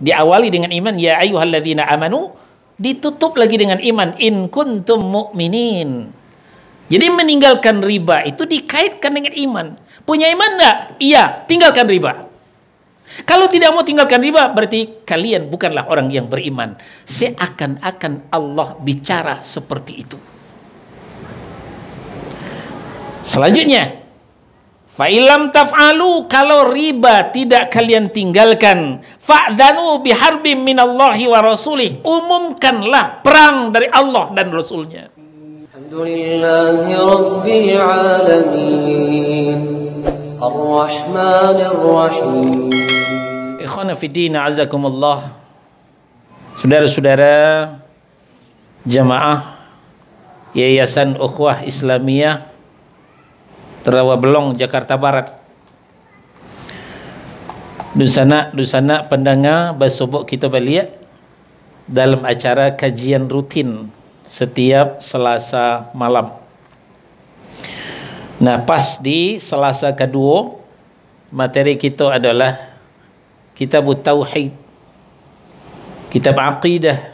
Diawali dengan iman, ya ayyuhalladzina amanu, ditutup lagi dengan iman, in kuntum mu'minin. Jadi meninggalkan riba itu dikaitkan dengan iman. Punya iman enggak? Iya, tinggalkan riba. Kalau tidak mau tinggalkan riba, berarti kalian bukanlah orang yang beriman. Seakan-akan Allah bicara seperti itu. Selanjutnya, fa'ilam taf'alu, kalau riba tidak kalian tinggalkan, fa'dhanu biharbim minallahi wa rasulih, umumkanlah perang dari Allah dan Rasulnya. Alhamdulillahi Rabbil Alamin, Ar-Rahmanir Rahim. Ikhwana fiddin, azakumullah. Saudara-saudara jamaah Yayasan Ukhuwah Islamiyah Terawabelong, Jakarta Barat. Dusana pendengar bersobok kita balik dalam acara kajian rutin setiap Selasa malam. Nah, pas di Selasa kedua, materi kita adalah Kitab Tauhid, kitab akidah,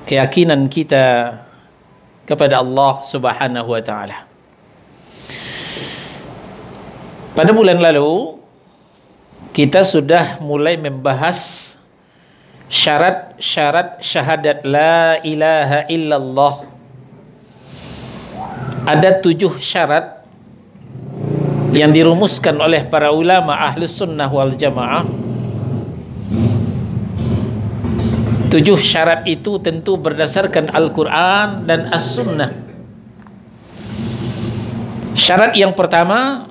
keyakinan kita kepada Allah Subhanahu wa taala. Pada bulan lalu kita sudah mulai membahas syarat-syarat syahadat la ilaha illallah. Ada 7 syarat yang dirumuskan oleh para ulama Ahlus Sunnah wal Jamaah. 7 syarat itu tentu berdasarkan Al-Quran dan As-Sunnah. Syarat yang pertama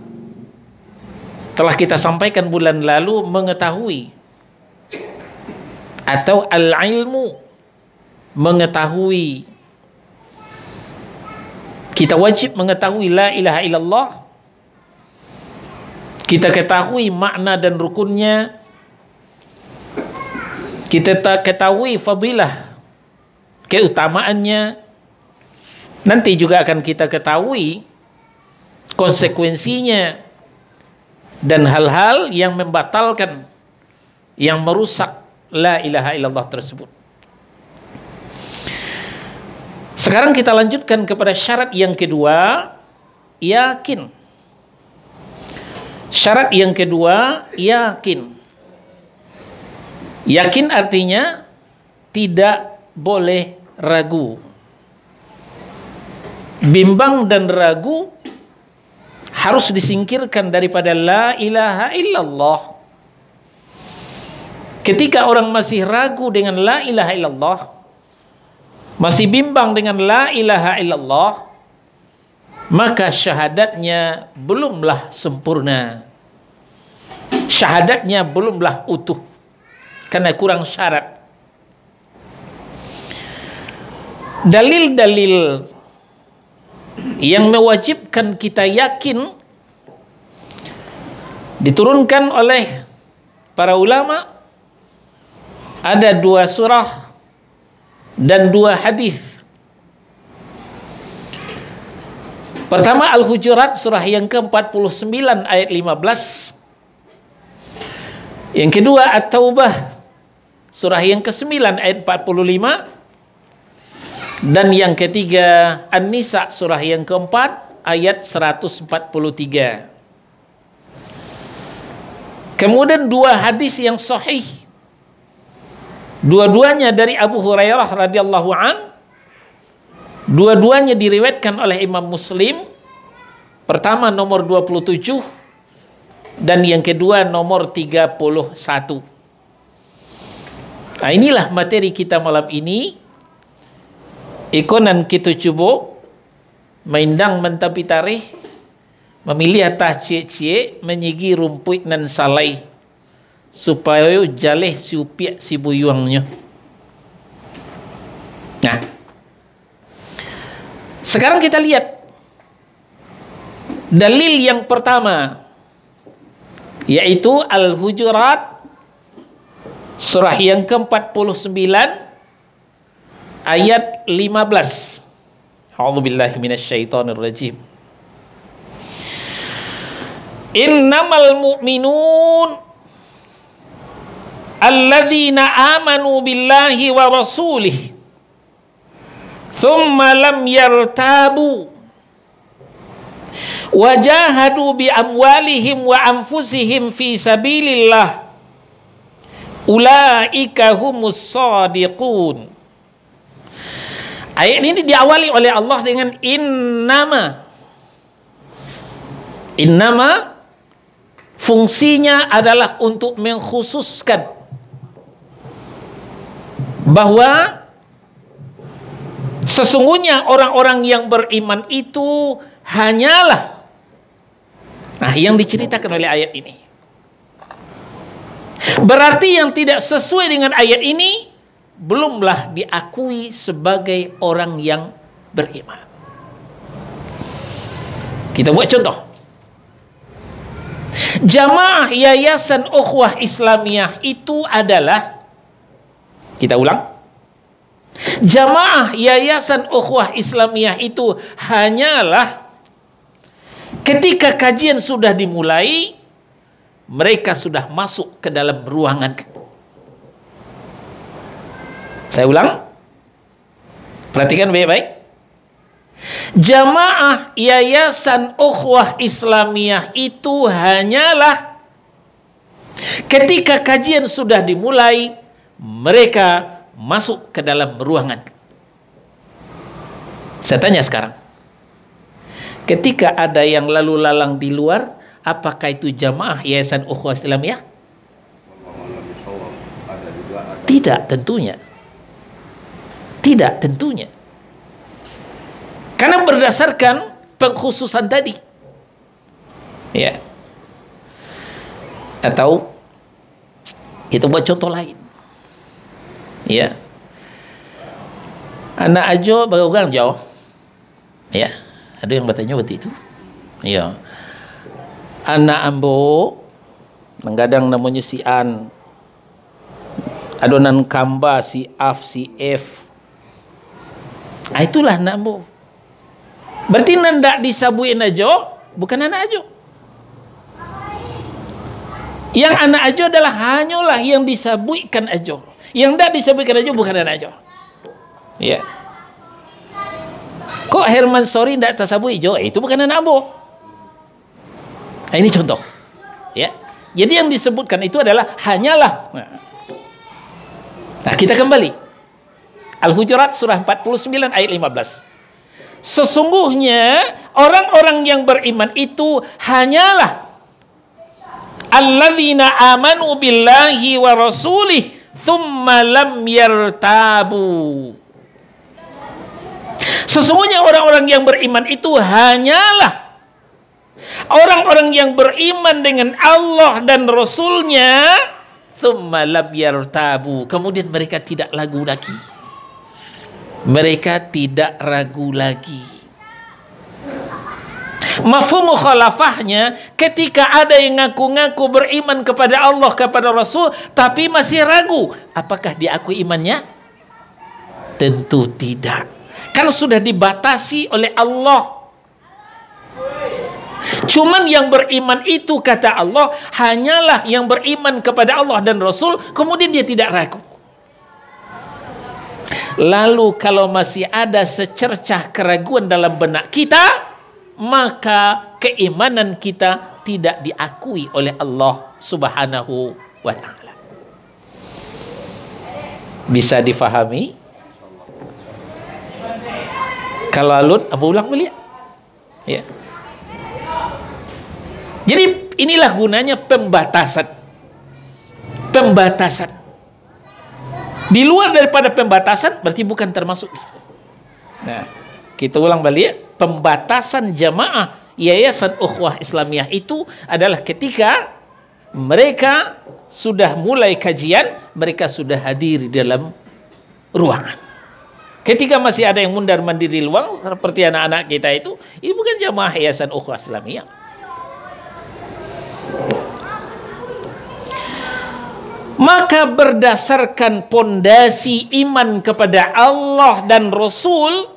telah kita sampaikan bulan lalu, mengetahui atau al-ilmu, mengetahui. Kita wajib mengetahui la ilaha illallah. Kita ketahui makna dan rukunnya. Kita ketahui fadilah, keutamaannya. Nanti juga akan kita ketahui konsekuensinya dan hal-hal yang membatalkan, yang merusak la ilaha illallah tersebut. Sekarang kita lanjutkan kepada syarat yang kedua, yakin. Syarat yang kedua, yakin. Yakin artinya tidak boleh ragu. Bimbang dan ragu harus disingkirkan daripada la ilaha illallah. Ketika orang masih ragu dengan la ilaha illallah, masih bimbang dengan la ilaha illallah, maka syahadatnya belumlah sempurna. Syahadatnya belumlah utuh, karena kurang syarat. Dalil-dalil yang mewajibkan kita yakin diturunkan oleh para ulama. Ada 2 surah dan 2 hadis. Pertama Al-Hujurat surah yang ke-49 ayat 15. Yang kedua At-Taubah surah yang ke-9 ayat 45. Dan yang ketiga An-Nisa surah yang keempat ayat 143. Kemudian 2 hadis yang sahih, dua-duanya dari Abu Hurairah radhiyallahu an. Dua-duanya diriwayatkan oleh Imam Muslim. Pertama nomor 27 dan yang kedua nomor 31. Nah, inilah materi kita malam ini. Ikonan kita cuba maindang mentapi tarikh, memilih atas cie-cie, menyigi rumput nan salai supaya jaleh si upiak si buyuangnya. Nah, sekarang kita lihat dalil yang pertama, yaitu Al-Hujurat surah yang ke-49 ayat 15. A'udzubillahi minasyaitonirrajim. Innamal mu'minun alladzina amanu billahi wa rasulih thumma lam yartabu wajahadu bi amwalihim wa anfusihim fi sabilillah ulaika humus shadiqun. Ayat ini diawali oleh Allah dengan innama. Innama fungsinya adalah untuk mengkhususkan bahwa sesungguhnya orang-orang yang beriman itu hanyalah, nah, yang diceritakan oleh ayat ini. Berarti yang tidak sesuai dengan ayat ini belumlah diakui sebagai orang yang beriman. Kita buat contoh. Jamaah Yayasan Ukhuwah Islamiyah itu adalah, kita ulang, Jamaah Yayasan Ukhuwah Islamiyah itu hanyalah ketika kajian sudah dimulai, mereka sudah masuk ke dalam ruangan. Saya ulang, perhatikan baik-baik. Jamaah Yayasan Ukhuwah Islamiyah itu hanyalah ketika kajian sudah dimulai, mereka masuk ke dalam ruangan. Saya tanya sekarang, ketika ada yang lalu lalang di luar, apakah itu jamaah Yayasan Ukhuwah Islamiyah? Tidak tentunya. Tidak tentunya. Karena berdasarkan pengkhususan tadi. Ya. Atau kita buat contoh lain. Ya. Anak ajo bagaimana jauh? Ya. Ada yang bertanya waktu itu. Ya. Anak ambo kadang namanya si An. Adonan kamba si Af si F. Itulah anak ambo. Berarti nandak disabuin ajo, bukan anak ajo. Yang anak ajo adalah hanyalah yang disabuikan ajo. Yang tidak disabuikan ajo bukan anak ajo. Ya. Kok Herman Sori tidak tersabui ajo? Itu bukan anak ambo. Nah, ini contoh. Ya. Jadi yang disebutkan itu adalah hanyalah. Nah, kita kembali. Al-Hujurat surah 49 ayat 15. Sesungguhnya orang-orang yang beriman itu hanyalah alladzina amanu billahi wa rasulih thumma lam yartabu. Sesungguhnya orang-orang yang beriman itu hanyalah orang-orang yang beriman dengan Allah dan Rasulnya thumma lam yartabu. Kemudian mereka tidak ragu lagi. Mereka tidak ragu lagi. Mafhum mukhalafahnya, ketika ada yang ngaku-ngaku beriman kepada Allah, kepada Rasul, tapi masih ragu, apakah diakui imannya? Tentu tidak. Karena sudah dibatasi oleh Allah. Cuman yang beriman itu, kata Allah, hanyalah yang beriman kepada Allah dan Rasul, kemudian dia tidak ragu. Lalu kalau masih ada secercah keraguan dalam benak kita, maka keimanan kita tidak diakui oleh Allah Subhanahu wa ta'ala. Bisa difahami? Kalau alun, apa ulang beliau? Ya. Jadi inilah gunanya pembatasan. Pembatasan. Di luar daripada pembatasan berarti bukan termasuk. Nah, kita ulang balik, pembatasan jamaah Yayasan Ukhuwah Islamiyah itu adalah ketika mereka sudah mulai kajian, mereka sudah hadir di dalam ruangan. Ketika masih ada yang mundar-mandir di luar seperti anak-anak kita itu, ini bukan jamaah Yayasan Ukhuwah Islamiyah. Maka berdasarkan pondasi iman kepada Allah dan Rasul,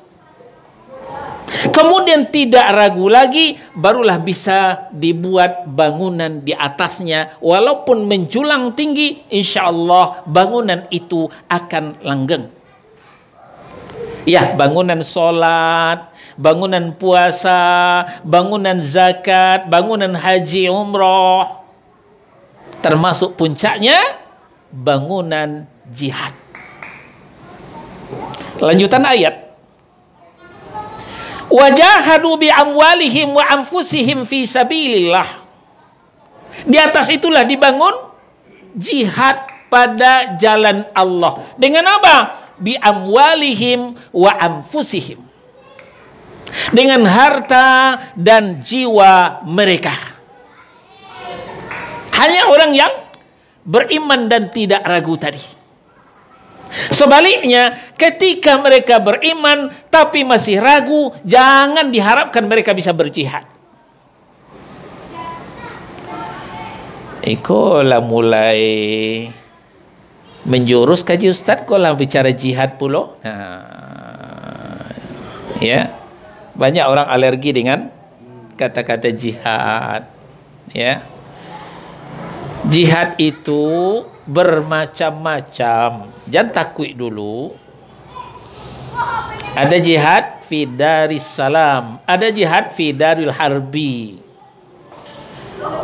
Kemudian tidak ragu lagi, barulah bisa dibuat bangunan di atasnya. Walaupun menjulang tinggi, insya Allah bangunan itu akan langgeng. Ya, bangunan sholat, bangunan puasa, bangunan zakat, bangunan haji umroh. Termasuk puncaknya, bangunan jihad. Lanjutan ayat. Wajahadu bi amwalihim wa anfusihim fi sabilillah. Di atas itulah dibangun jihad pada jalan Allah. Dengan apa? Bi amwalihim wa anfusihim. Dengan harta dan jiwa mereka. Hanya orang yang beriman dan tidak ragu tadi. Sebaliknya, ketika mereka beriman tapi masih ragu, jangan diharapkan mereka bisa berjihad. Ikolah mulai menjurus kaji Ustaz, kolah bicara jihad pula. Ya, banyak orang alergi dengan kata-kata jihad. Ya, jihad itu bermacam-macam. Jangan takut dulu. Ada jihad fi daris salam, ada jihad fi daril harbi.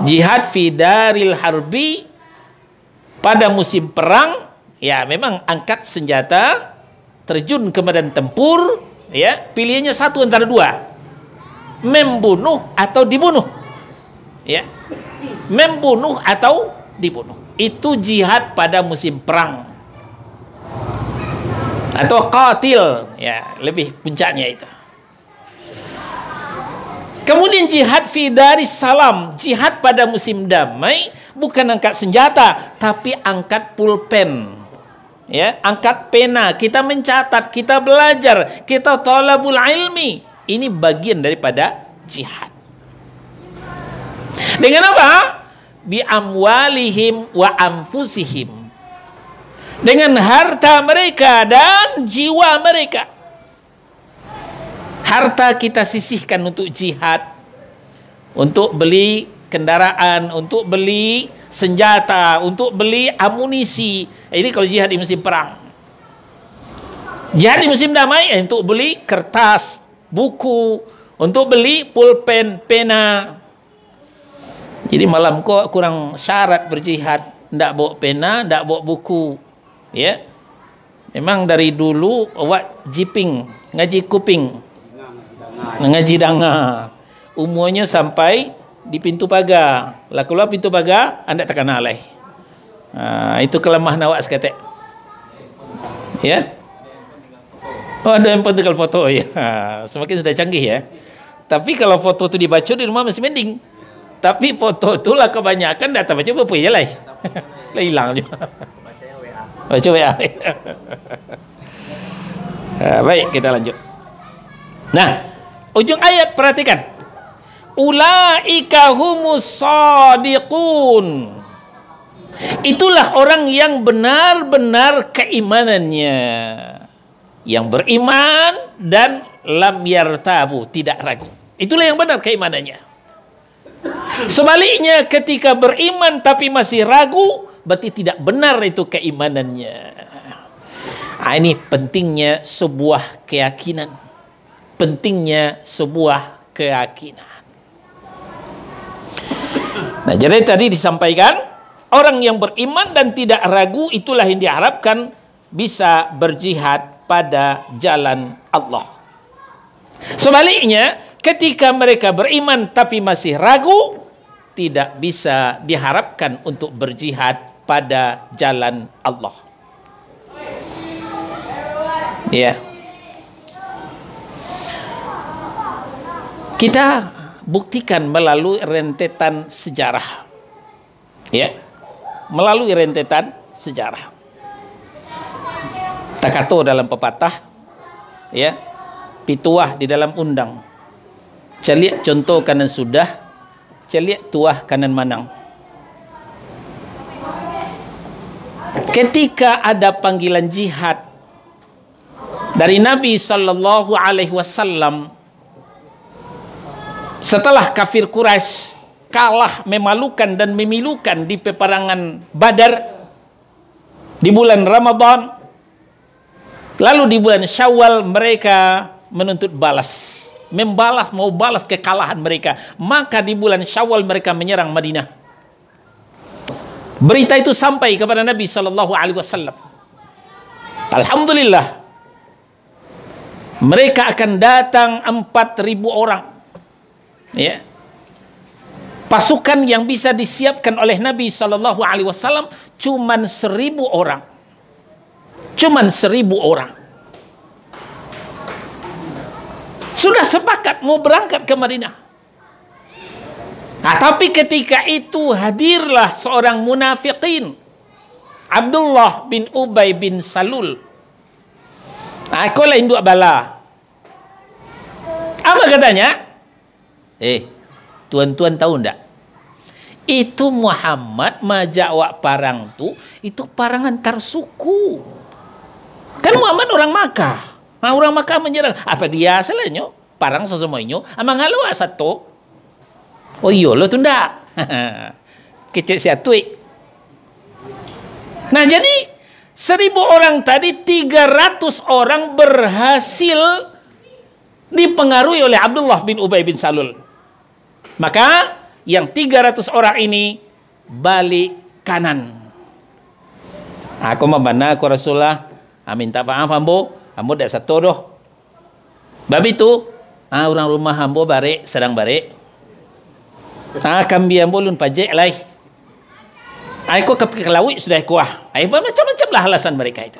Jihad fi daril harbi pada musim perang, ya memang angkat senjata, terjun ke medan tempur, ya pilihannya satu antara dua, membunuh atau dibunuh, ya membunuh atau dibunuh. Itu jihad pada musim perang atau qatil, ya lebih puncaknya itu. Kemudian jihad fi daris salam, jihad pada musim damai, bukan angkat senjata tapi angkat pulpen, ya angkat pena, kita mencatat, kita belajar, kita talabul ilmi. Ini bagian daripada jihad. Dengan apa? Bi amwalihim wa anfusihim, dengan harta mereka dan jiwa mereka. Harta kita sisihkan untuk jihad, untuk beli kendaraan, untuk beli senjata, untuk beli amunisi. Ini kalau jihad di musim perang. Jihad di musim damai untuk beli kertas, buku, untuk beli pulpen, pena. Jadi malam kok kurang syarat berjihad, ndak bawa pena, ndak bawa buku, ya. Memang dari dulu awak jiping, ngaji kuping, ngaji danga, umurnya sampai di pintu pagar. Lah keluar pintu pagar, anda takkan alai. Itu kelemahan awak seketek, ya. Oh, ada yang tinggal foto, ya. Semakin sudah canggih, ya. Tapi kalau foto itu dibaca di rumah masih mending. Tapi foto itulah kebanyakan data baca apa ya lah. Lah hilang juga. Baca WA. Baik, kita lanjut. Nah, ujung ayat perhatikan. Ulaika humus shadiqun. Itulah orang yang benar-benar keimanannya. Yang beriman dan lam yartabu, tidak ragu. Itulah yang benar keimanannya. Sebaliknya ketika beriman tapi masih ragu, berarti tidak benar itu keimanannya. Ini pentingnya sebuah keyakinan. Pentingnya sebuah keyakinan. Nah, jadi tadi disampaikan, orang yang beriman dan tidak ragu itulah yang diharapkan bisa berjihad pada jalan Allah. Sebaliknya, ketika mereka beriman tapi masih ragu, tidak bisa diharapkan untuk berjihad pada jalan Allah. Ya. Kita buktikan melalui rentetan sejarah. Ya. Melalui rentetan sejarah. Takato dalam pepatah, ya. Pituah di dalam undang. Celiak contoh kanan sudah, celiak tuah kanan manang. Ketika ada panggilan jihad dari Nabi sallallahu alaihi wasallam, Setelah kafir Quraisy kalah memalukan dan memilukan di peperangan Badar di bulan Ramadan, lalu di bulan Syawal mereka menuntut balas, mau balas kekalahan mereka. Maka di bulan Syawal mereka menyerang Madinah. Berita itu sampai kepada Nabi SAW. Alhamdulillah, mereka akan datang 4.000 orang. Ya. Pasukan yang bisa disiapkan oleh Nabi SAW cuman 1.000 orang. Cuman 1.000 orang. Sudah sepakat mau berangkat ke Madinah. Nah, tapi ketika itu hadirlah seorang munafikin, Abdullah bin Ubay bin Salul. Aku lah induk bala. Apa katanya? Tuan-tuan tahu enggak? Itu Muhammad majak wak parang tu, itu parang antar suku. Kan Muhammad orang Makkah. Nah, orang Makkah menyerang. Apa dia asalnya? Parang sesemuanya. Amang halu satu. Oh iya lo tu ndak. Kecil siatuik. Nah, jadi 1.000 orang tadi 300 orang berhasil dipengaruhi oleh Abdullah bin Ubay bin Salul. Maka yang 300 orang ini balik kanan. Aku membana aku Rasulullah, minta maaf ambo dak satu doh. Babi tu, orang rumah ambo barek sedang barek. Kambing ambo lun pajek lai. Aku ke laut sudah kuah. Macam-macam lah alasan mereka itu.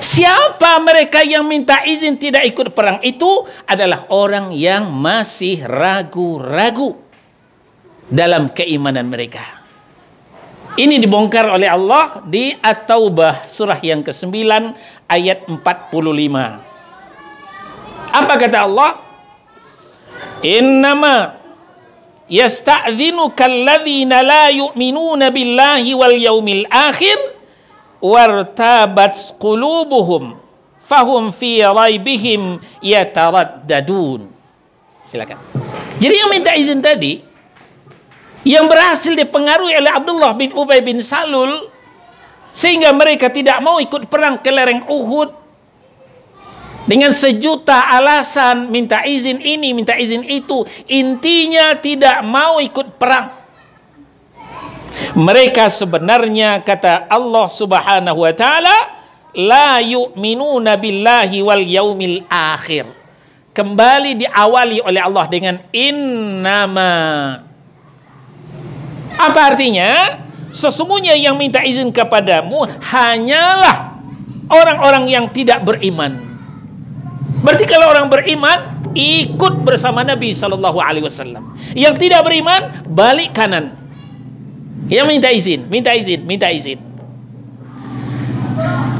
Siapa mereka yang minta izin tidak ikut perang itu adalah orang yang masih ragu-ragu dalam keimanan mereka. Ini dibongkar oleh Allah di At-Taubah surah yang ke-9 ayat 45. Apa kata Allah? Innama yasta'dhinuka alladhina la yu'minuna billahi wal yaumil akhir wartabat qulubuhum fahum fi raibihim yataraddadun. Silakan. Jadi yang minta izin tadi, yang berhasil dipengaruhi oleh Abdullah bin Ubay bin Salul sehingga mereka tidak mau ikut perang ke lereng Uhud dengan sejuta alasan, minta izin ini, minta izin itu, intinya tidak mau ikut perang. Mereka sebenarnya, kata Allah Subhanahu wa taala, la yu'minuna billahi wal yaumil akhir. Kembali diawali oleh Allah dengan innama. Apa artinya? Sesungguhnya yang minta izin kepadamu hanyalah orang-orang yang tidak beriman. Berarti kalau orang beriman ikut bersama Nabi SAW. Yang tidak beriman balik kanan. Yang minta izin.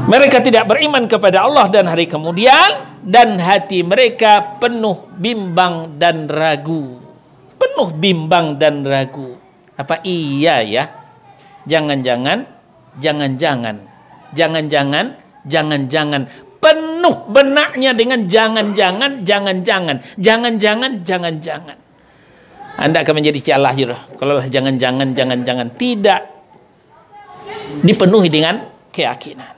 Mereka tidak beriman kepada Allah dan hari kemudian, dan hati mereka penuh bimbang dan ragu. Apa iya ya? Jangan-jangan. Penuh benaknya dengan jangan-jangan. Anda akan menjadi cialahir kalau jangan-jangan. Tidak dipenuhi dengan keyakinan.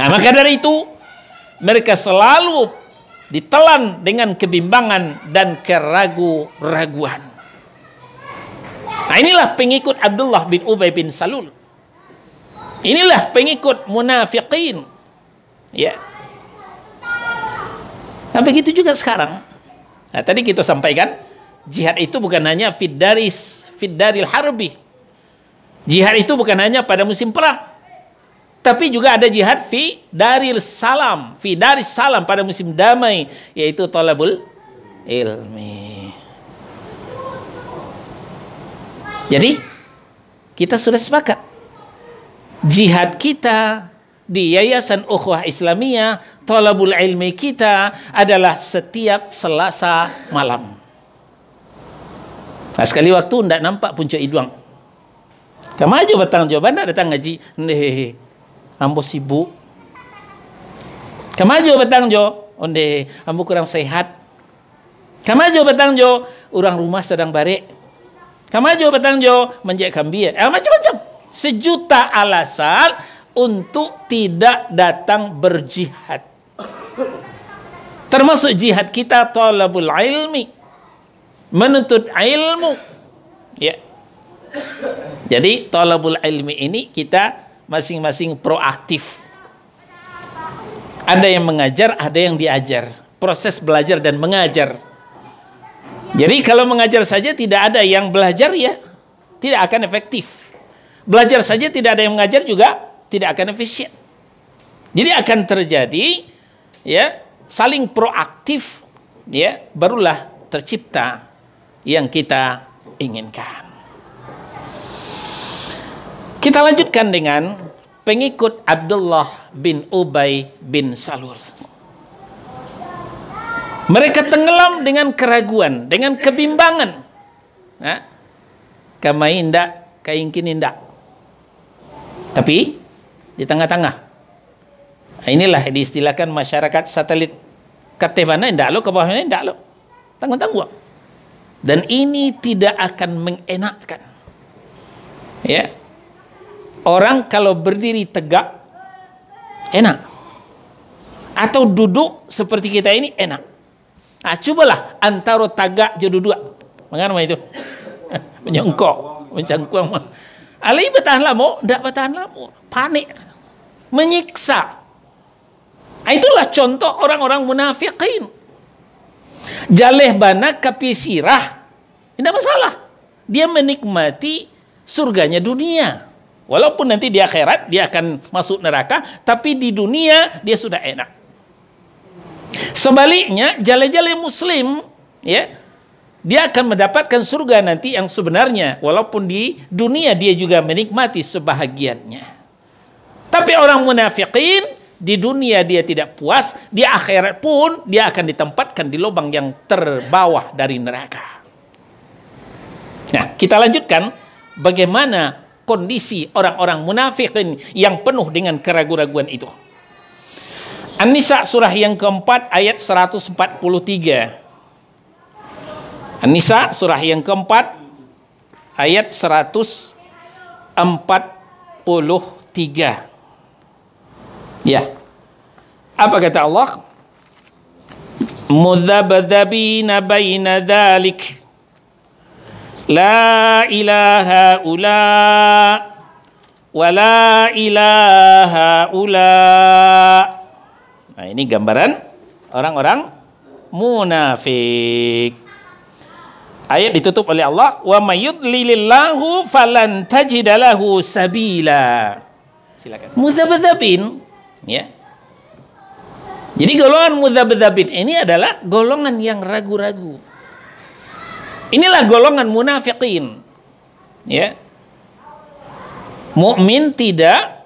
Nah, maka dari itu mereka selalu ditelan dengan kebimbangan dan keraguan. Nah, inilah pengikut Abdullah bin Ubay bin Salul. Inilah pengikut munafiqin. Ya. Nah, begitu juga sekarang. Nah, tadi kita sampaikan jihad itu bukan hanya fiddaril harbi. Jihad itu bukan hanya pada musim perang. Tapi juga ada jihad fi daris salam pada musim damai, yaitu talabul ilmi. Jadi kita sudah sepakat jihad kita di Yayasan Ukhuwah Islamiyah, talabul ilmi kita adalah setiap Selasa malam. Nah, sekali waktu ndak nampak puncak Iduang. Kamu aja batang jawaban ndak datang ngaji. Ambo sibuk. Kamu aja batang jo. Onde ambo kurang sehat. Kamajo petang jo, orang rumah sedang barek. Kamajo petang jo, menjek kambing. Macam-macam. Sejuta alasan untuk tidak datang berjihad. Termasuk jihad kita talabul ilmi, menuntut ilmu. Ya. Jadi talabul ilmi ini kita masing-masing proaktif. Ada yang mengajar, ada yang diajar. Proses belajar dan mengajar. Jadi kalau mengajar saja tidak ada yang belajar, ya tidak akan efektif. Belajar saja tidak ada yang mengajar juga tidak akan efisien. Jadi akan terjadi, ya, saling proaktif, ya, barulah tercipta yang kita inginkan. Kita lanjutkan dengan pengikut Abdullah bin Ubay bin Salul. Mereka tenggelam dengan keraguan, dengan kebimbangan. Kamai indak, kaingkin indak. Tapi di tengah-tengah. Inilah diistilahkan masyarakat satelit. Katebana indak lo, ke bawahnya indak lo. Tanggung-tanggung. Dan ini tidak akan mengenakkan. Ya. Orang kalau berdiri tegak enak. Atau duduk seperti kita ini enak. Nah, cobalah antara tagak je duduk. Mengapa itu? Menyengkok, mencangkuang. Alai bertahan lama, tidak bertahan lama. Panik. Menyiksa. Itulah contoh orang-orang munafikin. Jaleh bana kapi sirah. Tidak masalah. Dia menikmati surganya dunia. Walaupun nanti di akhirat dia akan masuk neraka, tapi di dunia dia sudah enak. Sebaliknya, jaleh-jaleh muslim, ya, dia akan mendapatkan surga nanti yang sebenarnya, walaupun di dunia dia juga menikmati sebahagiannya. Tapi orang munafikin, di dunia dia tidak puas, di akhirat pun dia akan ditempatkan di lubang yang terbawah dari neraka. Nah, kita lanjutkan bagaimana kondisi orang-orang munafikin yang penuh dengan keraguan-raguan itu. An-Nisa surah yang keempat ayat 143. An-Nisa surah yang keempat ayat 143. Ya. Apa kata Allah? Mudzabdzabina baina dzalik. La ilaha ula wa la ilaha ula. Nah, ini gambaran orang-orang munafik. Ayat ditutup oleh Allah, wa may yudlilillahu falan tajida lahu sabila. Silakan. Mudzabdzabin, ya. Jadi golongan mudzabdzabin ini adalah golongan yang ragu-ragu. Inilah golongan munafikin. Ya. Mukmin tidak,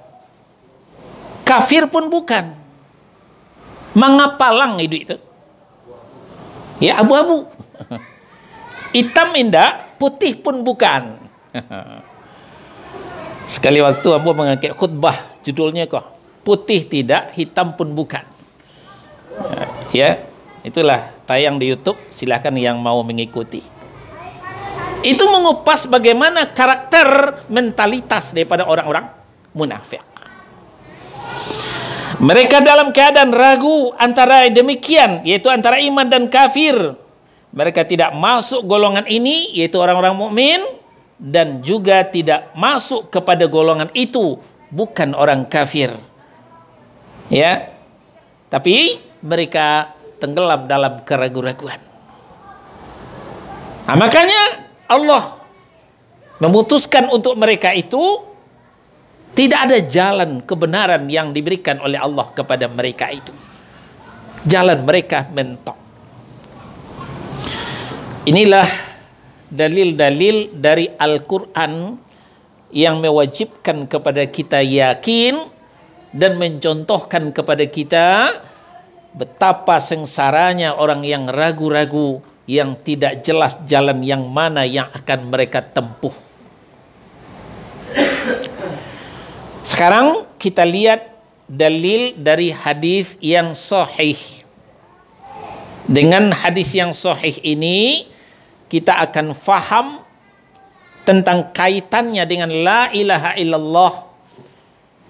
kafir pun bukan. Mangapalang itu. Ya, abu-abu. Hitam indah, putih pun bukan. Sekali waktu Abu mengangkat khutbah, judulnya kok putih tidak, hitam pun bukan. Ya, itulah tayang di YouTube, silakan yang mau mengikuti. Itu mengupas bagaimana karakter mentalitas daripada orang-orang munafik. Mereka dalam keadaan ragu antara demikian, yaitu antara iman dan kafir. Mereka tidak masuk golongan ini, yaitu orang-orang mukmin, dan juga tidak masuk kepada golongan itu, bukan orang kafir. Ya, tapi mereka tenggelam dalam keraguan-raguan. Nah, makanya Allah memutuskan untuk mereka itu tidak ada jalan kebenaran yang diberikan oleh Allah kepada mereka itu. Jalan mereka mentok. Inilah dalil-dalil dari Al-Quran yang mewajibkan kepada kita yakin dan mencontohkan kepada kita betapa sengsaranya orang yang ragu-ragu, yang tidak jelas jalan yang mana yang akan mereka tempuh. Sekarang kita lihat dalil dari hadis yang sahih. Dengan hadis yang sahih ini, kita akan faham tentang kaitannya dengan la ilaha illallah.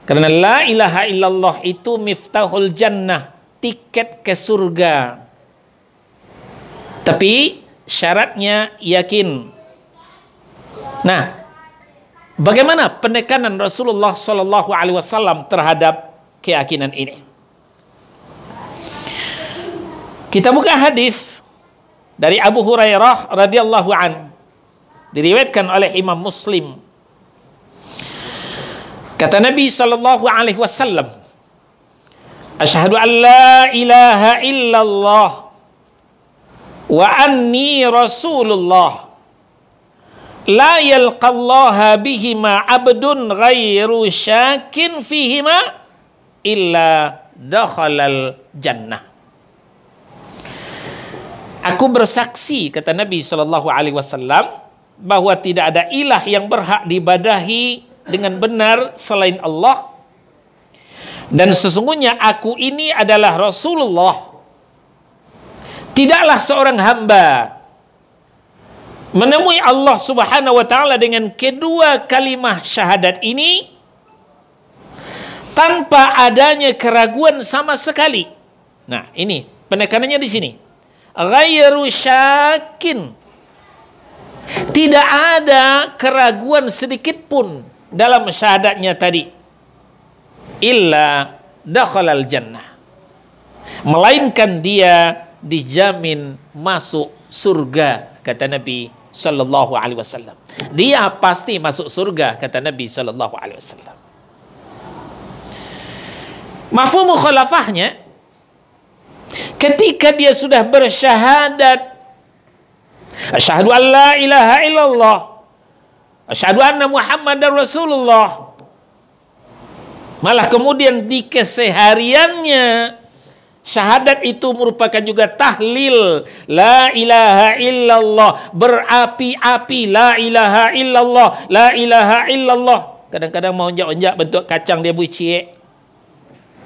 Karena la ilaha illallah itu miftahul jannah, tiket ke surga. Tapi syaratnya yakin. Nah, bagaimana penekanan Rasulullah SAW terhadap keyakinan ini? Kita buka hadis dari Abu Hurairah radhiyallahu an, diriwayatkan oleh Imam Muslim. Kata Nabi SAW, "Asyhadu an la ilaha illallah wa anni rasulullah. La yalqallaha bihima abdun ghairu syakin fihima illa dakhalal jannah." Aku bersaksi, kata Nabi SAW, bahwa tidak ada ilah yang berhak diibadahi dengan benar selain Allah, dan sesungguhnya aku ini adalah Rasulullah. Tidaklah seorang hamba menemui Allah Subhanahu wa taala dengan kedua kalimah syahadat ini tanpa adanya keraguan sama sekali. Nah, ini penekanannya di sini. Ghairu syakin. Tidak ada keraguan sedikit pun dalam syahadatnya tadi. Illa dakhalal jannah. Melainkan dia dijamin masuk surga, kata Nabi sallallahu alaihi wasallam. Dia pasti masuk surga, kata Nabi sallallahu alaihi wasallam. Mafhum mukhalafahnya, ketika dia sudah bersyahadat, asyhadu an la ilaha illallah, asyhadu anna Muhammadar Rasulullah, malah kemudian di kesehariannya syahadat itu merupakan juga tahlil la ilaha illallah, berapi-api la ilaha illallah, la ilaha illallah. Kadang-kadang mau onjak-onjak bentuk kacang dia buicik.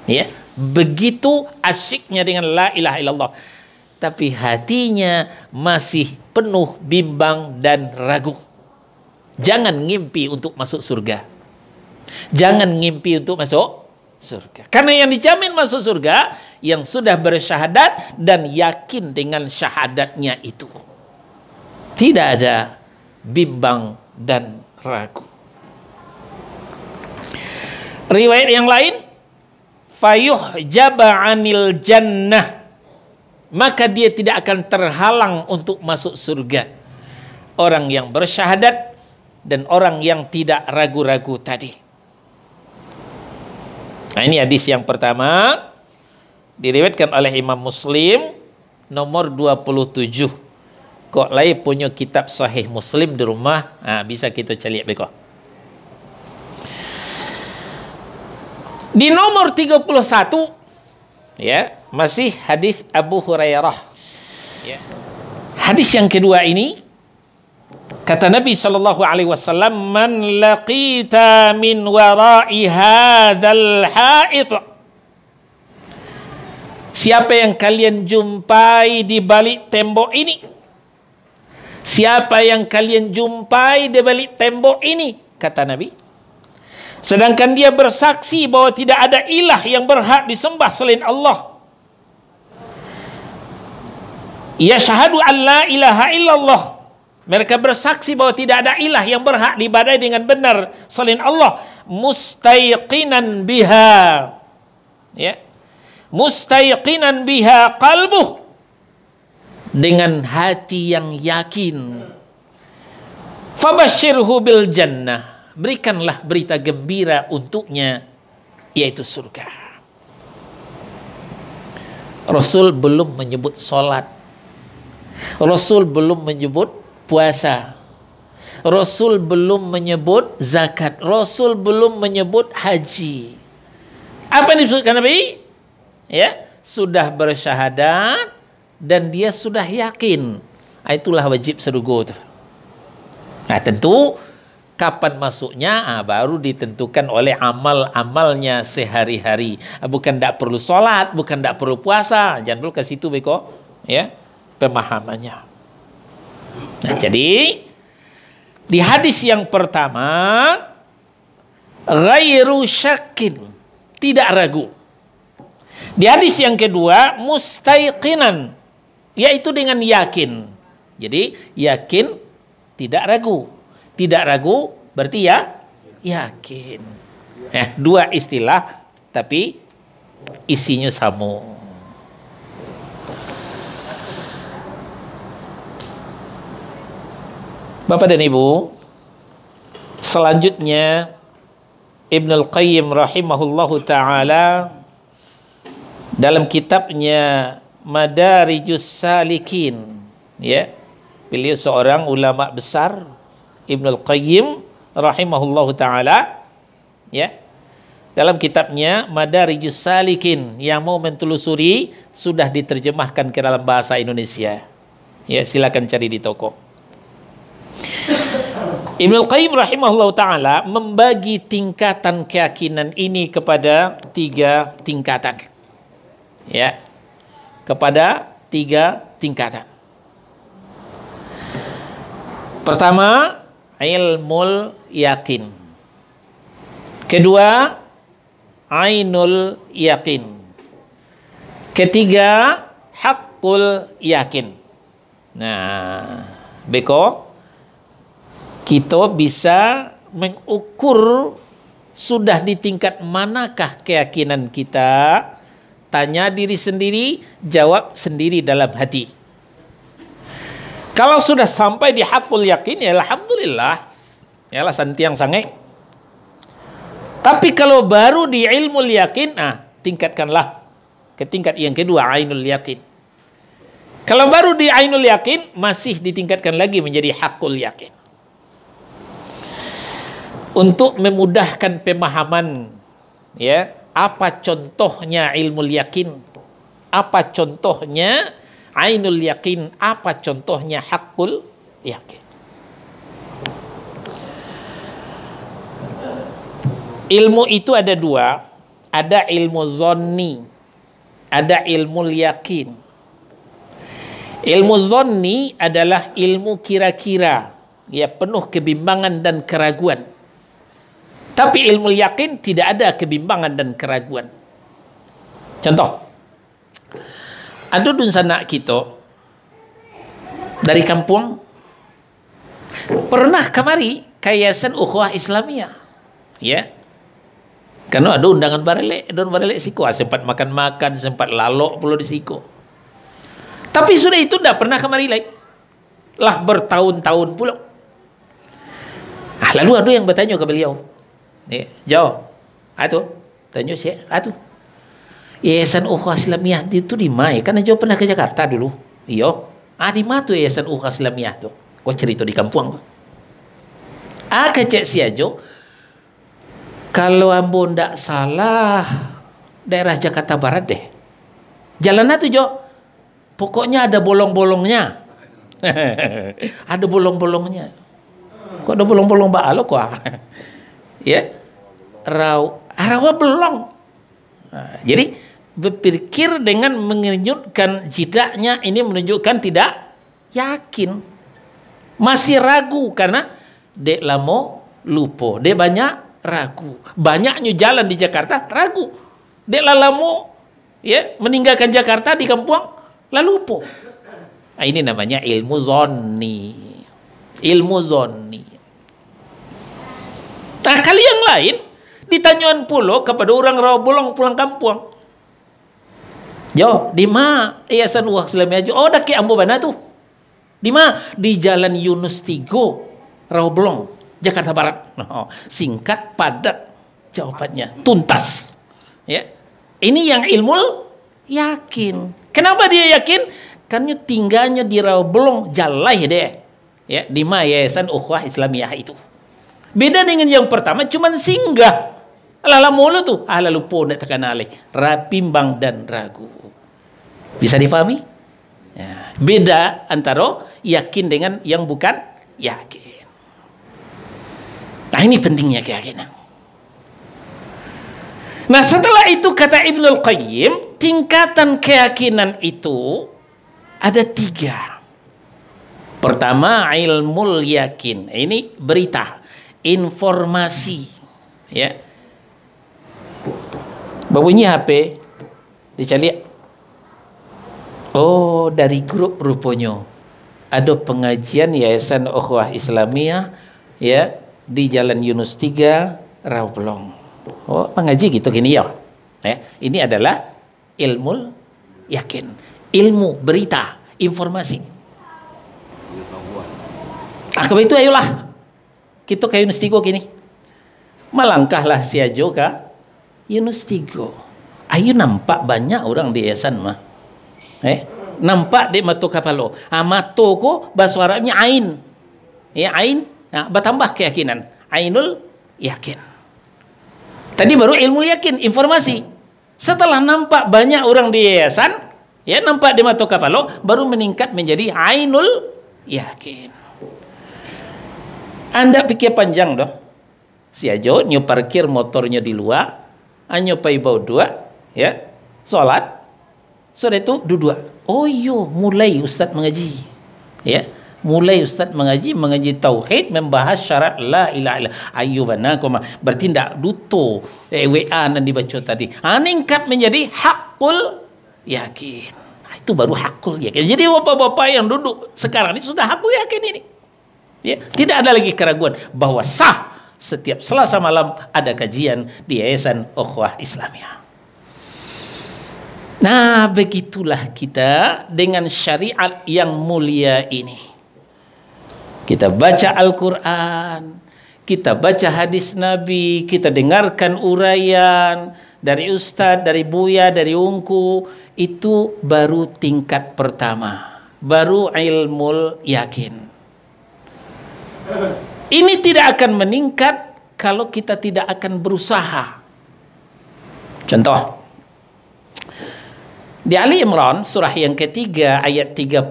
Ya, begitu asyiknya dengan la ilaha illallah. Tapi hatinya masih penuh bimbang dan ragu. Jangan ngimpi untuk masuk surga. Jangan ngimpi untuk masuk surga. Karena yang dijamin masuk surga yang sudah bersyahadat dan yakin dengan syahadatnya itu. Tidak ada bimbang dan ragu. Riwayat yang lain, fayuhjaba 'anil jannah, maka dia tidak akan terhalang untuk masuk surga. Orang yang bersyahadat dan orang yang tidak ragu-ragu tadi. Nah, ini hadis yang pertama, diriwayatkan oleh Imam Muslim, nomor 27. Kok lain punya kitab Sahih Muslim di rumah, bisa kita cari beko. Di nomor 31, ya, masih hadis Abu Hurairah. Ya. Hadis yang kedua ini, kata Nabi sallallahu alaihi wasallam, "Man laqita min wara'i hadzal ha'it." Siapa yang kalian jumpai di balik tembok ini? Siapa yang kalian jumpai di balik tembok ini? Kata Nabi. Sedangkan dia bersaksi bahwa tidak ada ilah yang berhak disembah selain Allah. Ia syahadu an la ilaha illallah. Mereka bersaksi bahwa tidak ada ilah yang berhak diibadahi dengan benar selain Allah. Mustayqinan biha. Ya. Mustayqinan biha qalbuh. Dengan hati yang yakin. Fabashirhu bil jannah. Berikanlah berita gembira untuknya, yaitu surga. Rasul belum menyebut solat. Rasul belum menyebut puasa. Rasul belum menyebut zakat. Rasul belum menyebut haji. Apa yang disebutkan Nabi? Ya, sudah bersyahadat dan dia sudah yakin. Itulah wajib surga. Nah, tentu kapan masuknya baru ditentukan oleh amal-amalnya sehari-hari. Bukan tak perlu solat, bukan tak perlu puasa. Jangan dulu ke situ beko. ya, pemahamannya. Nah, jadi di hadis yang pertama, ghairu syakin, tidak ragu. Di hadis yang kedua, mustaiqinan, yaitu dengan yakin. Jadi yakin, tidak ragu. Tidak ragu berarti ya yakin. Dua istilah tapi isinya sama. Bapak dan Ibu, selanjutnya Ibnul Qayyim rahimahullahu ta'ala dalam kitabnya Madarijus Salikin, ya, beliau seorang ulama besar, Ibnul Qayyim rahimahullahu ta'ala, ya, dalam kitabnya Madarijus Salikin, yang mau mentelusuri sudah diterjemahkan ke dalam bahasa Indonesia, ya, silakan cari di toko. Ibnul Qayyim rahimahullah ta'ala membagi tingkatan keyakinan ini kepada 3 tingkatan. Ya, kepada 3 tingkatan. Pertama, ilmul yakin. Kedua, ainul yakin. Ketiga, haqqul yakin. Nah, beko kita bisa mengukur sudah di tingkat manakah keyakinan kita. Tanya diri sendiri, jawab sendiri dalam hati. Kalau sudah sampai di haqqul yakin, ya alhamdulillah, yalah santiang sange. Tapi kalau baru di ilmul yakin, tingkatkanlah ke tingkat yang kedua, ainul yakin. Kalau baru di ainul yakin, masih ditingkatkan lagi menjadi haqqul yakin. Untuk memudahkan pemahaman, ya, apa contohnya ilmul yakin, apa contohnya ainul yakin, apa contohnya haqqul yakin. Ilmu itu ada 2, ada ilmu zonni, ada ilmu yakin. Ilmu zonni adalah ilmu kira-kira, ya, penuh kebimbangan dan keraguan. Tapi ilmu yakin tidak ada kebimbangan dan keraguan. Contoh, ada dunsana kita dari kampung pernah kemari Yayasan Ukhuwah Islamiyah, ya, karena ada undangan barelek, don barelek siko, sempat makan-makan, sempat lalok pula di siko. Tapi sudah itu tidak pernah kemari lagi, lah bertahun-tahun pula. Lalu ada yang bertanya ke beliau, jauh, tanya saya, Yayasan Ukhuwah Islamiyah itu di mana? Karena jauh pernah ke Jakarta dulu. Iyo, di mana tuh Yayasan Ukhuwah Islamiyah tuh? Kau cerita di kampung. Kecek si ajo, kalau ambo ndak salah, daerah Jakarta Barat deh. Jalan tuh Jo, pokoknya ada bolong-bolongnya. Ada bolong-bolongnya. Kok ada bolong-bolong balo kok? Ya, rawa belong. Jadi berpikir dengan menunjukkan jidaknya, ini menunjukkan tidak yakin, masih ragu karena dek lamo lupo, dek banyak ragu, banyaknya jalan di Jakarta ragu, dek lamo ya meninggalkan Jakarta di kampung lalu lupo. Ini namanya ilmu zonni, ilmu zonni. Nah, kali yang lain ditanyaan pulau kepada orang rawa bolong pulang kampung. Jo, di mana Yayasan Ukhuwah Islamiyah? Oh, dah ke Ambo Bana tuh. Di mana? Di Jalan Yunus Tigo, Rawa Bolong, Jakarta Barat. No, singkat, padat jawabannya, tuntas. Ya, ini yang ilmu yakin. Kenapa dia yakin? Karena tinggalnya di Rawa Bolong, jalai deh. Ya, di mana Yayasan Ukhuwah Islamiyah itu. Beda dengan yang pertama, cuman singgah. Lala mulu tuh, lalu po nak terkenal rapimbang dan ragu. Bisa difahami? Ya. Beda antara yakin dengan yang bukan yakin. Nah, ini pentingnya keyakinan. Nah, setelah itu kata Ibnul Qayyim, tingkatan keyakinan itu Ada 3. Pertama, ilmul yakin. Ini berita, informasi. Ya. Berbunyi HP, dicari. Oh, dari grup rupanya ada pengajian Yayasan Ukhuwah Islamiyah ya di Jalan Yunus 3, Rawlong. Oh, pengaji gitu gini ya. Ini adalah ilmul yakin, ilmu, berita, informasi. Akab itu ayolah kita ke Yunus 3 gini. Melangkahlah siajo ke Yunus 3. Ayo nampak banyak orang di yayasan mah. Nampak di mata kapalo. Mata ko bahasa Arabnya ain. Ya, ain. Nah, bertambah keyakinan. Ainul yakin. Tadi baru ilmu yakin, informasi. Setelah nampak banyak orang di yayasan, ya nampak di mata kapalo, baru meningkat menjadi ainul yakin. Anda pikir panjang doh. Si ajo nyu parkir motornya di luar, anyo pai bau 2, ya. Salat. Sudah itu duduk. Oh iyo, mulai Ustaz mengaji. Ya, mulai Ustaz mengaji tauhid, membahas syarat la ilaha illallah. Ayo bana koma. Berarti ndak duto WA nan dibaca tadi. Ningkat menjadi hakul yakin. Itu baru hakul yakin. Jadi bapak-bapak yang duduk sekarang ini sudah hakul yakin ini. Ya, tidak ada lagi keraguan bahwa sah setiap Selasa malam ada kajian di Yayasan Ukhuwah Islamiyah. Nah, begitulah kita dengan syariat yang mulia ini. Kita baca Al-Quran, kita baca hadis Nabi, kita dengarkan uraian dari ustadz, dari buya, dari ungku. Itu baru tingkat pertama, baru ilmul yakin. Ini tidak akan meningkat kalau kita tidak akan berusaha. Contoh, di Ali Imran surah yang ketiga ayat 31,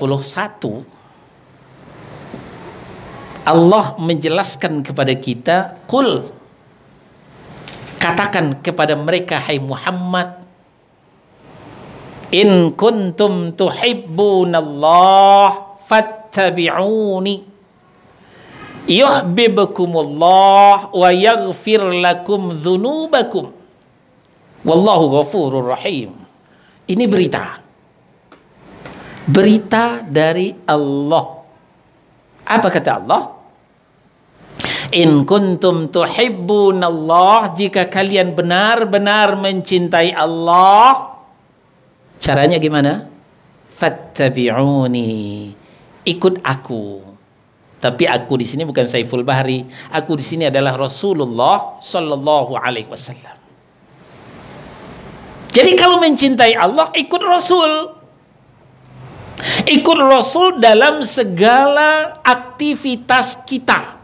Allah menjelaskan kepada kita, qul, katakan kepada mereka, hai Muhammad, in kuntum tuhibbunallah fattabi'uni yuhibbukumullah wa yaghfir lakum dzunubakum wallahu ghafurur rahim. Ini berita. Berita dari Allah. Apa kata Allah? In kuntum tuhibbunallah, jika kalian benar-benar mencintai Allah, caranya gimana? Fattabi'uni, ikut aku. Tapi aku di sini bukan Saiful Bahri. Aku di sini adalah Rasulullah sallallahu alaihi wasallam. Jadi kalau mencintai Allah, ikut Rasul. Ikut Rasul dalam segala aktivitas kita.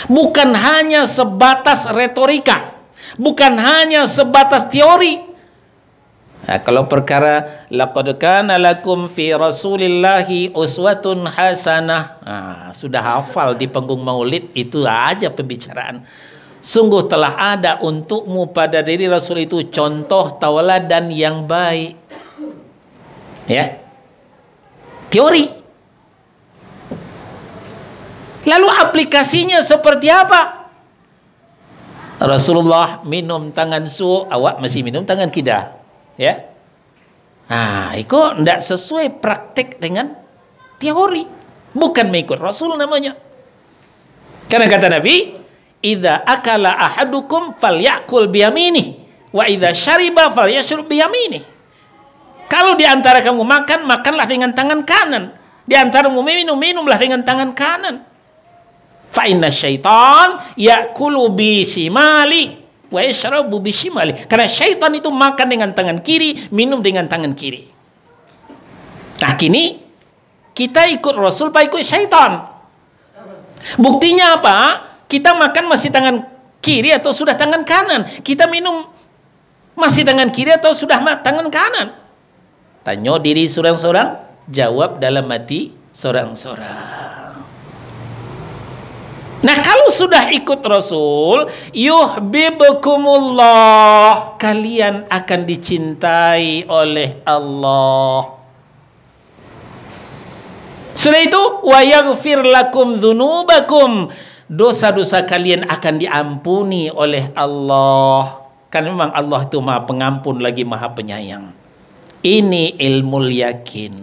Bukan hanya sebatas retorika. Bukan hanya sebatas teori. Nah, kalau perkara laqad kana lakum fi Rasulillahi uswatun hasanah. Nah, sudah hafal di panggung maulid, itu aja pembicaraan. Sungguh telah ada untukmu pada diri Rasul itu contoh tauladan yang baik. Ya. Teori. Lalu aplikasinya seperti apa? Rasulullah minum tangan su, awak masih minum tangan kida. Ya. Nah, itu tidak sesuai praktek dengan teori. Bukan mengikut Rasul namanya. Karena kata Nabi, idza akala ahadukum falyakul biyaminih wa idza syariba falyashrub biyaminih. Kalau di antara kamu makan, makanlah dengan tangan kanan. Di antara kamu minum, minumlah dengan tangan kanan. Fa inna syaitan yakulu bi shimali wa yashrabu bi shimali. Karena syaitan itu makan dengan tangan kiri, minum dengan tangan kiri. Nah, kini kita ikut Rasul, pak ikut syaitan. Buktinya apa? Kita makan masih tangan kiri atau sudah tangan kanan? Kita minum masih tangan kiri atau sudah tangan kanan? Tanya diri seorang-seorang, jawab dalam hati seorang-seorang. Nah, kalau sudah ikut Rasul, yuhibbukumullah, kalian akan dicintai oleh Allah. Sudah itu, wa yaghfir lakum dzunubakum. Dosa-dosa kalian akan diampuni oleh Allah. Kan memang Allah itu Maha Pengampun lagi Maha Penyayang. Ini ilmu yakin.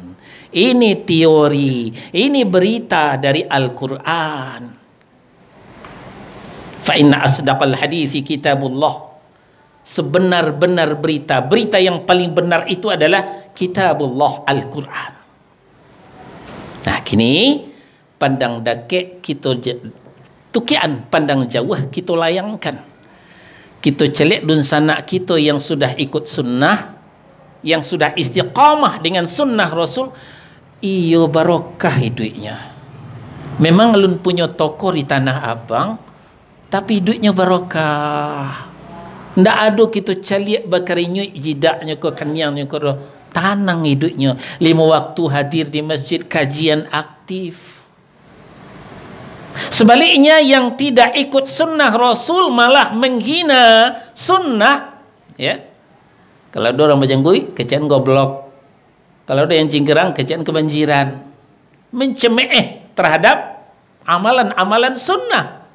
Ini teori. Ini berita dari Al-Quran. Fa inna asdaqal hadithi kitabullah. Sebenar-benar berita. Berita yang paling benar itu adalah kitabullah, Al-Quran. Nah, kini pandang dakek kita tukian, pandang jauh kita layangkan. Kita celik dun sanak kita yang sudah ikut sunnah, yang sudah istiqamah dengan sunnah Rasul, iyo barokah hidupnya. Memang lun punya toko di Tanah Abang, tapi hidupnya barokah. Ndak ada kita caliak bakarinya jidaknya ke kenyangnya ke tanang hidupnya. 5 waktu hadir di masjid, kajian aktif. Sebaliknya yang tidak ikut sunnah Rasul malah menghina sunnah, ya. Kalau ada orang berjanggui, kecian goblok. Kalau ada yang cinggerang, kecian kebanjiran. Mencemeh terhadap amalan-amalan sunnah.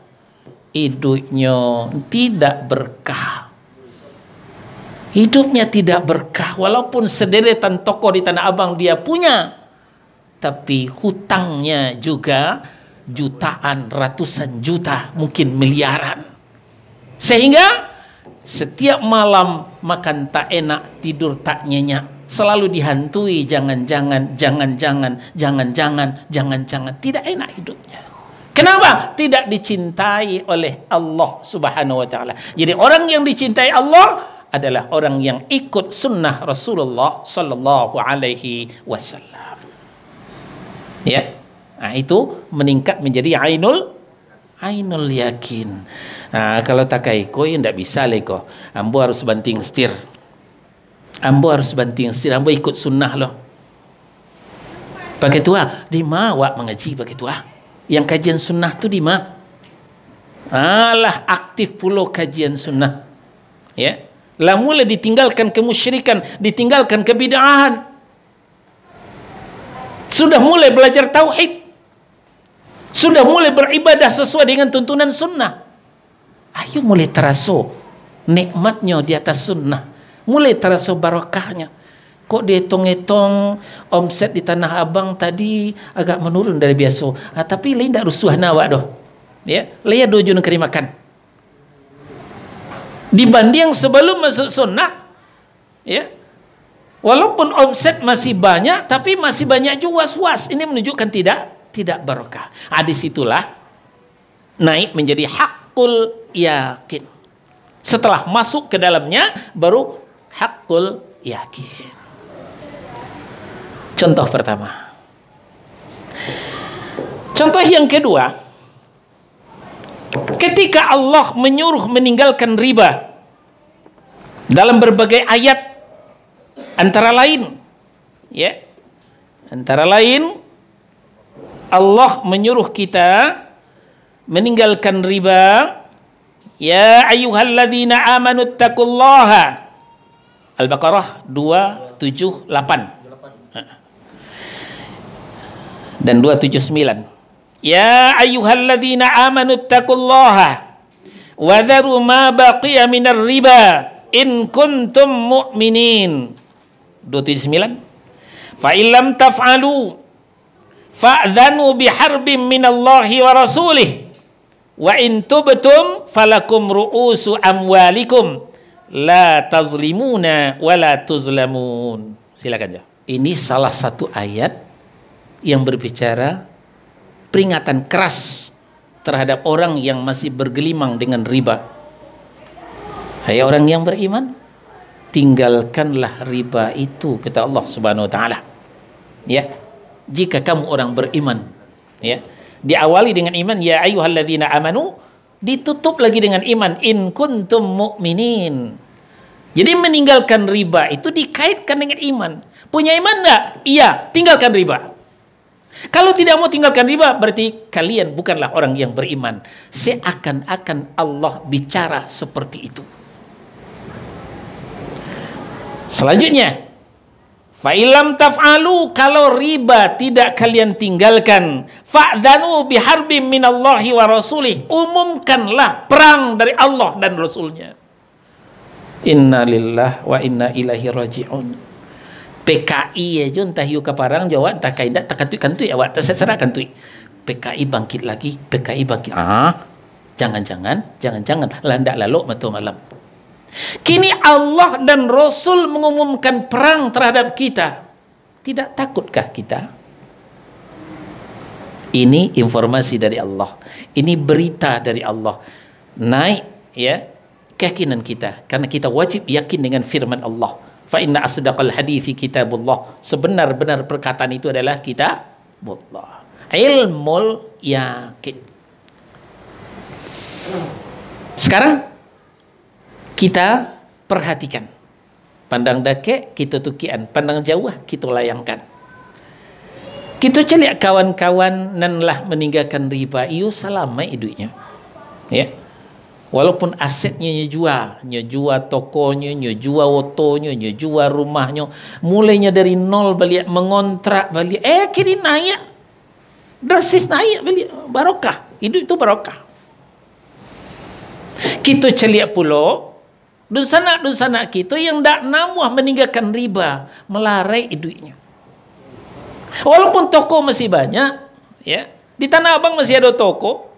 Hidupnya tidak berkah. Hidupnya tidak berkah. Walaupun sederetan toko di Tanah Abang dia punya, tapi hutangnya juga jutaan, ratusan juta, mungkin miliaran. Sehingga setiap malam makan tak enak, tidur tak nyenyak, selalu dihantui jangan-jangan, jangan-jangan, jangan-jangan, jangan-jangan. Tidak enak hidupnya. Kenapa? Tidak dicintai oleh Allah Subhanahu wa taala. Jadi orang yang dicintai Allah adalah orang yang ikut sunnah Rasulullah sallallahu alaihi wasallam. Ya. Nah, itu meningkat menjadi ainul yakin. Nah, kalau tak kaiko ya ndak bisa leko. Ambo harus banting setir. Ambo harus banting setir. Ambo ikut sunnah loh. Pakai tua di ma wak mengaji pakai tua. Yang kajian sunnah tu di ma. Alah aktif pula kajian sunnah. Ya. Lah mulai ditinggalkan kemusyrikan, ditinggalkan kebid'ahan. Sudah mulai belajar tauhid. Sudah mulai beribadah sesuai dengan tuntunan sunnah. Ayo mulai terasa nikmatnya di atas sunnah. Mulai terasa barokahnya. Kok dihitung-hitung omset di Tanah Abang tadi agak menurun dari biasa. Tapi lain tak rusuh nawak doh. Ya, lain dojo nak keri makan. Dibanding sebelum masuk sunnah, ya, walaupun omset masih banyak, tapi masih banyak juga was-was. Ini menunjukkan tidak barokah. Disitulah naik menjadi hakul yakin. Setelah masuk ke dalamnya, baru hakul yakin. Contoh pertama. Contoh yang kedua. Ketika Allah menyuruh meninggalkan riba dalam berbagai ayat, antara lain, ya, antara lain Allah menyuruh kita meninggalkan riba. Ya ayyuhalladzina amanu taqullaha. Al-Baqarah 278 dan 279. Ya ayyuhalladzina amanu taqullaha wa dharu ma baqiya minar riba in kuntum mu'minin. 279. Fa illam taf'alu fa'dhanu biharbin minallahi wa rasulih wa in tubtum falakum ru'usu amwalikum la tazlimuna wa la tuzlamun. Silakan ya. Ini salah satu ayat yang berbicara peringatan keras terhadap orang yang masih bergelimang dengan riba. Hai orang yang beriman, tinggalkanlah riba itu, kata Allah Subhanahu wa taala. Ya. Jika kamu orang beriman, ya. Diawali dengan iman, ya ayyuhalladzina amanu, ditutup lagi dengan iman, in kuntum mu'minin. Jadi meninggalkan riba itu dikaitkan dengan iman. Punya iman enggak? Iya, tinggalkan riba. Kalau tidak mau tinggalkan riba, berarti kalian bukanlah orang yang beriman. Seakan-akan Allah bicara seperti itu. Selanjutnya, Fa illam taf'alu, kalau riba tidak kalian tinggalkan, fa'dhanu biharbin minallahi wa rasulih, umumkanlah perang dari Allah dan Rasulnya. Inna lillah wa inna ilaihi raji'un. PKI aja entah yu kaparang Jawa entah kaidak tak kantui awak terserah kantui. PKI bangkit lagi, PKI bangkit. Jangan-jangan landak lalu matu malam. Kini Allah dan Rasul mengumumkan perang terhadap kita. Tidak takutkah kita? Ini informasi dari Allah. Ini berita dari Allah. Naik ya keyakinan kita, karena kita wajib yakin dengan firman Allah. Fa inna asdaqal hadithi kitabullah. Sebenar-benar perkataan itu adalah kitabullah. Ilmul yakin. Sekarang kita perhatikan. Pandang dake kita tukian, pandang jauh kita layangkan. Kita celiak kawan-kawan nan lah meninggalkan riba, iyo salamai duitnya. Ya. Walaupun asetnya nyejual tokonya, nyejual otonya, nyejual rumahnya, mulainya dari nol balik mengontrak balik, kini naik, drastis naik balik, barokah, hidup itu barokah. Kita celiak pulau, dun-sana kita yang tak namuah meninggalkan riba, melarai duitnya. Walaupun toko masih banyak, ya, di Tanah Abang masih ada toko,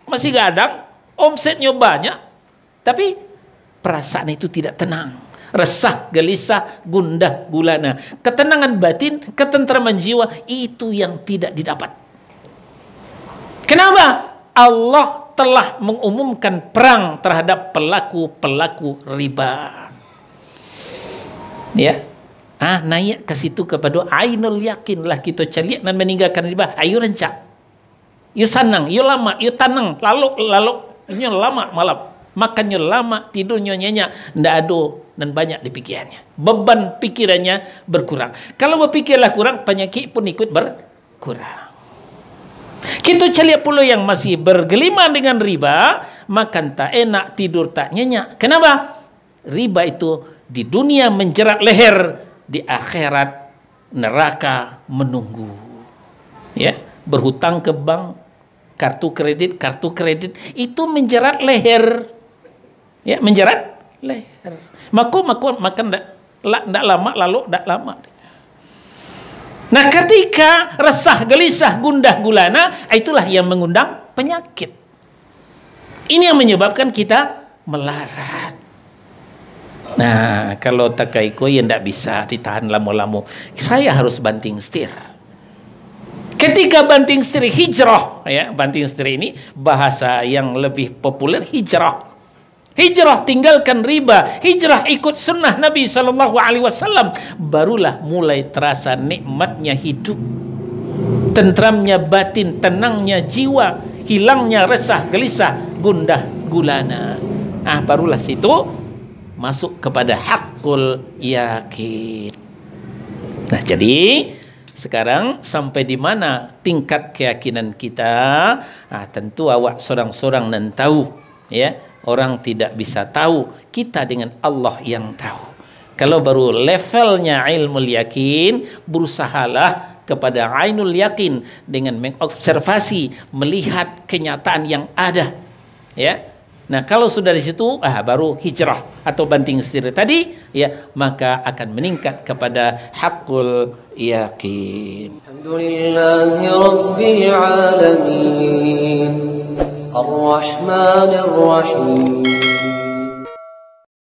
masih gadang, omsetnya banyak, tapi perasaan itu tidak tenang, resah, gelisah, gundah gulana. Ketenangan batin, ketentraman jiwa itu yang tidak didapat. Kenapa? Allah telah mengumumkan perang terhadap pelaku-pelaku riba. Ya. Naik ke situ kepada ainul yakin lah kita celiak dan meninggalkan riba. Ayo rencak. Yo sanang, yo lama, yo tanang, lalu nyo lama malam, makannya lama, tidurnya nyenyak, ndak ada dan banyak di pikirannya. Beban pikirannya berkurang. Kalau berpikirlah kurang, penyakit pun ikut berkurang. Kita celiak pula yang masih bergelimang dengan riba, makan tak enak, tidur tak nyenyak. Kenapa? Riba itu di dunia menjerat leher, di akhirat neraka menunggu. Ya, berhutang ke bank, kartu kredit itu menjerat leher. Ya, menjerat leher. Makan ndak lama, lalu ndak lama. Nah, ketika resah, gelisah, gundah gulana, itulah yang mengundang penyakit. Ini yang menyebabkan kita melarat. Nah, kalau takaiko yang tidak bisa ditahan lama-lama, saya harus banting setir. Ketika banting setir hijrah, ya, banting setir ini bahasa yang lebih populer hijrah. Hijrah tinggalkan riba, hijrah ikut sunnah Nabi SAW, barulah mulai terasa nikmatnya hidup, tentramnya batin, tenangnya jiwa, hilangnya resah, gelisah, gundah gulana. Barulah situ masuk kepada hakul yakin. Nah, jadi sekarang sampai di mana tingkat keyakinan kita? Tentu awak sorang-sorang nan tahu, ya. Orang tidak bisa tahu, kita dengan Allah yang tahu. Kalau baru levelnya ilmul yakin, berusahalah kepada ainul yakin dengan mengobservasi, melihat kenyataan yang ada. Ya. Nah, kalau sudah di situ, baru hijrah atau banting setir tadi, ya, maka akan meningkat kepada hakul yakin. Alhamdulillahi Rabbil Alamin. Ar-Rahman Ar-Rahim.